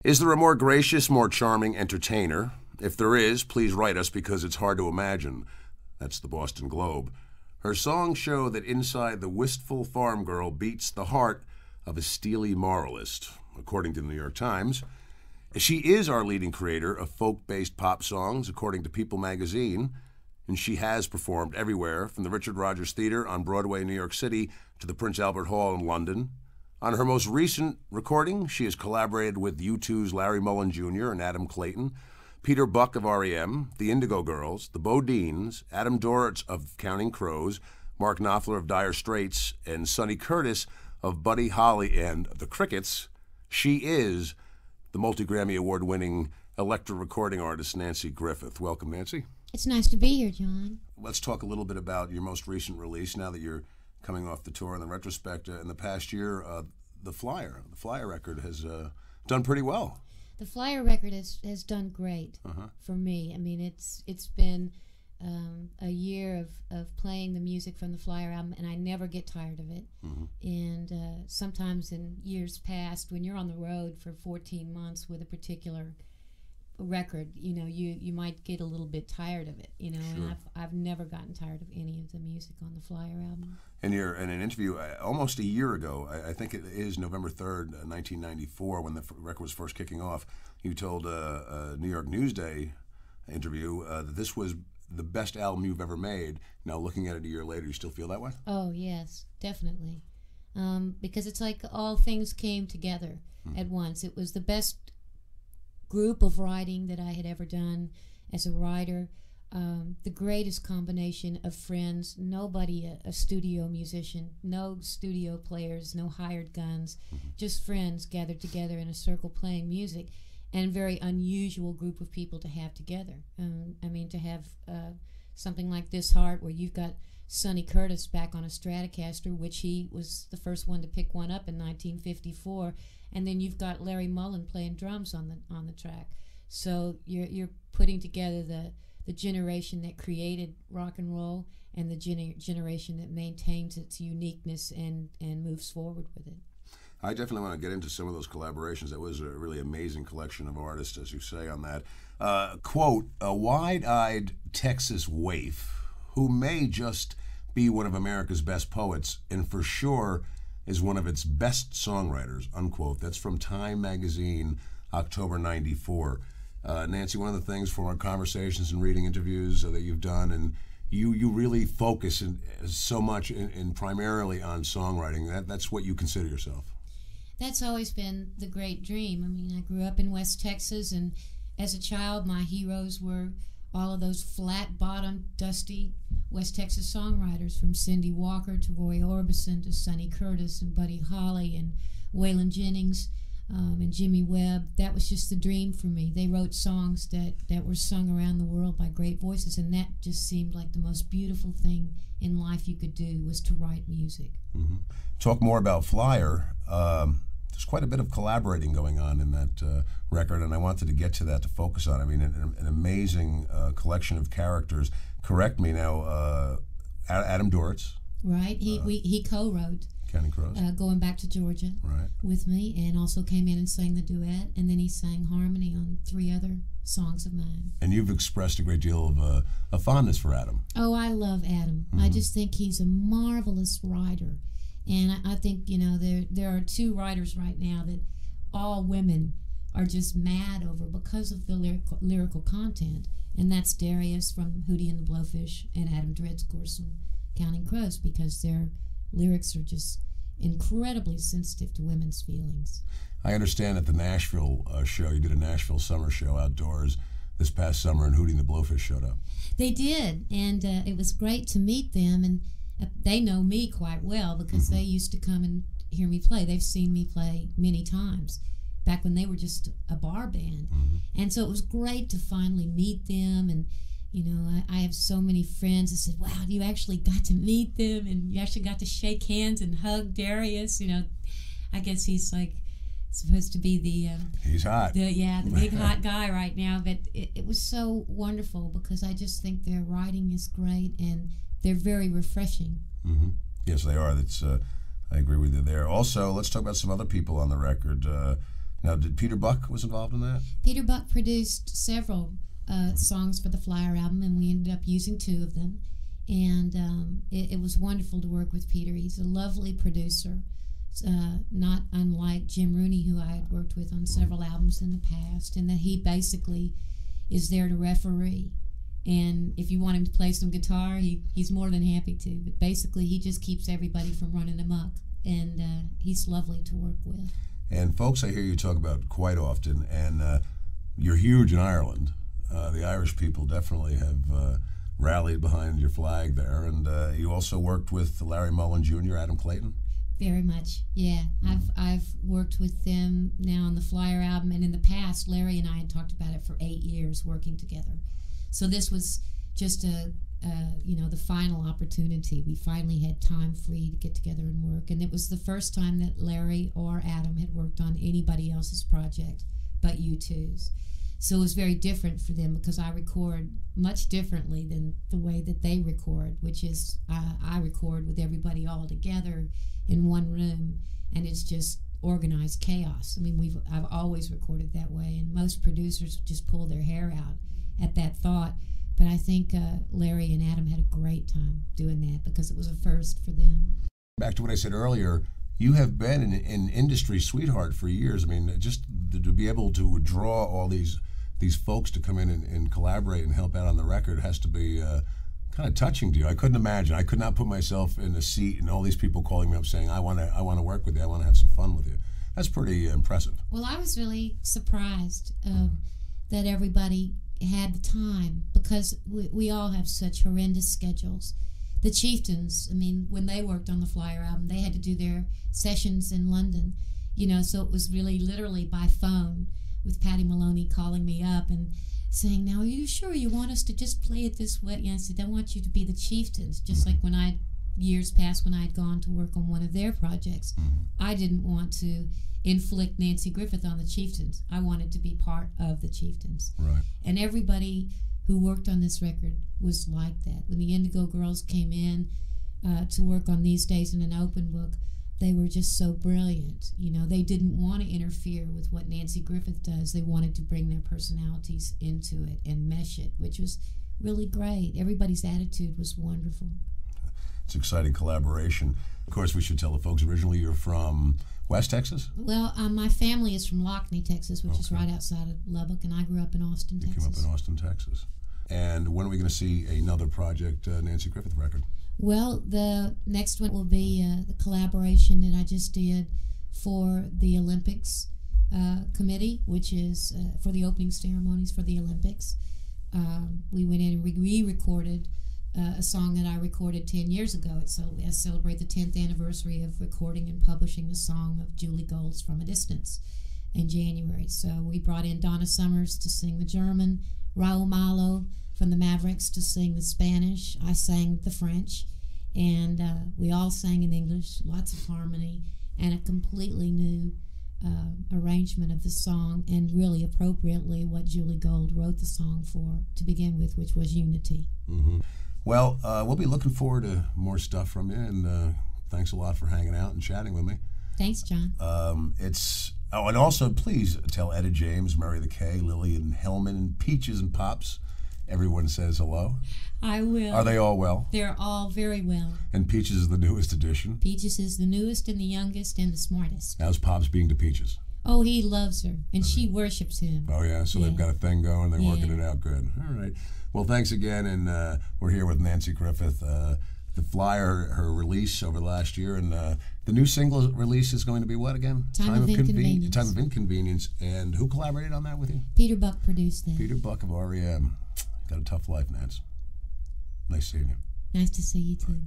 Is there a more gracious, more charming entertainer? If there is, please write us because it's hard to imagine. That's the Boston Globe. Her songs show that inside the wistful farm girl beats the heart of a steely moralist, according to the New York Times. She is our leading creator of folk-based pop songs, according to People magazine, and she has performed everywhere, from the Richard Rodgers Theater on Broadway, New York City, to the Prince Albert Hall in London. On her most recent recording, she has collaborated with U2's Larry Mullen Jr. and Adam Clayton, Peter Buck of R.E.M., the Indigo Girls, the Bodines, Adam Duritz of Counting Crows, Mark Knopfler of Dire Straits, and Sonny Curtis of Buddy Holly and the Crickets. She is the multi-Grammy Award-winning electro recording artist Nanci Griffith. Welcome, Nanci. It's nice to be here, John. Let's talk a little bit about your most recent release now that you're coming off the tour. In the retrospect, in the past year, the Flyer record has done pretty well. The Flyer record has done great for me. I mean, it's been a year of playing the music from the Flyer album, and I never get tired of it. And sometimes in years past, when you're on the road for 14 months with a particular record, you might get a little bit tired of it, Sure. And I've never gotten tired of any of the music on the Flyer album. And you're in an interview almost a year ago, I think it is November 3rd, 1994, when the record was first kicking off, you told a New York Newsday interview that this was the best album you've ever made. Now, looking at it a year later, you still feel that way? Oh, yes, definitely. Because it's like all things came together at once. It was the best group of writing that I had ever done as a writer. The greatest combination of friends, nobody a studio musician, no studio players, no hired guns, just friends gathered together in a circle playing music, and a very unusual group of people to have together. I mean, to have something like This Heart, where you've got Sonny Curtis back on a Stratocaster, which he was the first one to pick one up in 1954, and then you've got Larry Mullen playing drums on the track. So you're putting together the generation that created rock and roll and the generation that maintains its uniqueness and moves forward with it. I definitely want to get into some of those collaborations. That was a really amazing collection of artists, as you say on that. Quote, a wide-eyed Texas waif who may just be one of America's best poets and for sure is one of its best songwriters, unquote. That's from Time magazine, October 94. Nanci, one of the things from our conversations and reading interviews that you've done, and you really focus so much in primarily on songwriting. That's what you consider yourself. That's always been the great dream. I mean, I grew up in West Texas, and as a child, my heroes were all of those flat-bottomed, dusty West Texas songwriters, from Cindy Walker to Roy Orbison to Sonny Curtis and Buddy Holly and Waylon Jennings and Jimmy Webb. That was just the dream for me. They wrote songs that were sung around the world by great voices, and that just seemed like the most beautiful thing in life you could do, was to write music. Talk more about Flyer. There's quite a bit of collaborating going on in that record, and I wanted to get to that to focus on. I mean, an amazing collection of characters. Correct me now, Adam Duritz. Right, he co-wrote Counting Crows. Going Back to Georgia with me, and also came in and sang the duet, and then he sang harmony on 3 other songs of mine. And you've expressed a great deal of a fondness for Adam. Oh, I love Adam. I just think he's a marvelous writer. And I think, there are 2 writers right now that all women are just mad over because of the lyrical content. And that's Darius from Hootie and the Blowfish, and Adam Duritz, of course, from Counting Crows, because their lyrics are just incredibly sensitive to women's feelings. I understand at the Nashville show, you did a Nashville summer show outdoors this past summer, and Hootie and the Blowfish showed up. They did, and it was great to meet them, and they know me quite well because they used to come and hear me play. They've seen me play many times back when they were just a bar band. And so it was great to finally meet them. And, I have so many friends that said, wow, you actually got to meet them, and you actually got to shake hands and hug Darius. I guess he's like supposed to be the... he's hot. The big hot guy right now. But it was so wonderful because I just think their writing is great, and they're very refreshing. Yes, they are. That's I agree with you there. Also, let's talk about some other people on the record. Now, did Peter Buck was involved in that? Peter Buck produced several songs for the Flyer album, and we ended up using 2 of them. And it was wonderful to work with Peter. He's a lovely producer, not unlike Jim Rooney, who I had worked with on several albums in the past, and that he basically is there to referee. And if you want him to play some guitar, he's more than happy to. But basically, he just keeps everybody from running amok, and he's lovely to work with. And folks, I hear you talk about quite often, and you're huge in Ireland. The Irish people definitely have rallied behind your flag there, and you also worked with Larry Mullen Jr., Adam Clayton. Very much, yeah. I've worked with them now on the Flyer album, and in the past, Larry and I had talked about it for 8 years, working together. So this was just the final opportunity. We finally had time free to get together and work, and it was the first time that Larry or Adam had worked on anybody else's project but U2's. So it was very different for them because I record much differently than the way that they record, which is I record with everybody all together in one room, and it's just organized chaos. I mean, I've always recorded that way, and most producers just pull their hair out at that thought. But I think Larry and Adam had a great time doing that because it was a first for them. Back to what I said earlier, you have been an industry sweetheart for years. I mean, just to be able to draw all these folks to come in and collaborate and help out on the record has to be kind of touching to you. I couldn't imagine. I could not put myself in a seat and all these people calling me up saying, I want to work with you. I want to have some fun with you. That's pretty impressive. Well, I was really surprised that everybody had the time because we all have such horrendous schedules. The Chieftains, I mean, when they worked on the Flyer album, they had to do their sessions in London, so it was really literally by phone with Patty Maloney calling me up and saying, now, are you sure you want us to just play it this way? And I said, I want you to be the Chieftains, just like when years past when I had gone to work on one of their projects. I didn't want to inflict Nanci Griffith on the Chieftains. I wanted to be part of the Chieftains. Right. And everybody who worked on this record was like that. When the Indigo Girls came in to work on These Days in an Open Book, they were just so brilliant. They didn't want to interfere with what Nanci Griffith does. They wanted to bring their personalities into it and mesh it, which was really great. Everybody's attitude was wonderful. It's exciting collaboration. Of course, we should tell the folks, originally you're from West Texas? Well, my family is from Lockney, Texas, which is right outside of Lubbock, and I grew up in Austin, Texas. You came up in Austin, Texas. And when are we going to see another project, Nanci Griffith record? Well, the next one will be the collaboration that I just did for the Olympics committee, which is for the opening ceremonies for the Olympics. We went in and re-recorded a song that I recorded 10 years ago. I celebrate the 10th anniversary of recording and publishing the song of Julie Gold's From a Distance in January. So we brought in Donna Summers to sing the German, Raul Malo from the Mavericks to sing the Spanish. I sang the French, and we all sang in English, lots of harmony, and a completely new arrangement of the song, and really appropriately what Julie Gold wrote the song for to begin with, which was unity. Mm-hmm. Well, we'll be looking forward to more stuff from you, and thanks a lot for hanging out and chatting with me. Thanks, John. And also, please tell Etta James, Mary the K, Lillian Hellman, Peaches and Pops. Everyone says hello. I will. Are they all well? They're all very well. And Peaches is the newest addition? Peaches is the newest and the youngest and the smartest. How's Pops being to Peaches? Oh, he loves her, and she worships him. Oh, yeah, so they've got a thing going. They're working it out good. All right. Well, thanks again, and we're here with Nanci Griffith. The Flyer, her release over the last year, and the new single release is going to be what again? Time of Inconvenience. Time of Inconvenience. And who collaborated on that with you? Peter Buck produced that. Peter Buck of REM. Got a tough life, Nance. Nice seeing you. Nice to see you, too.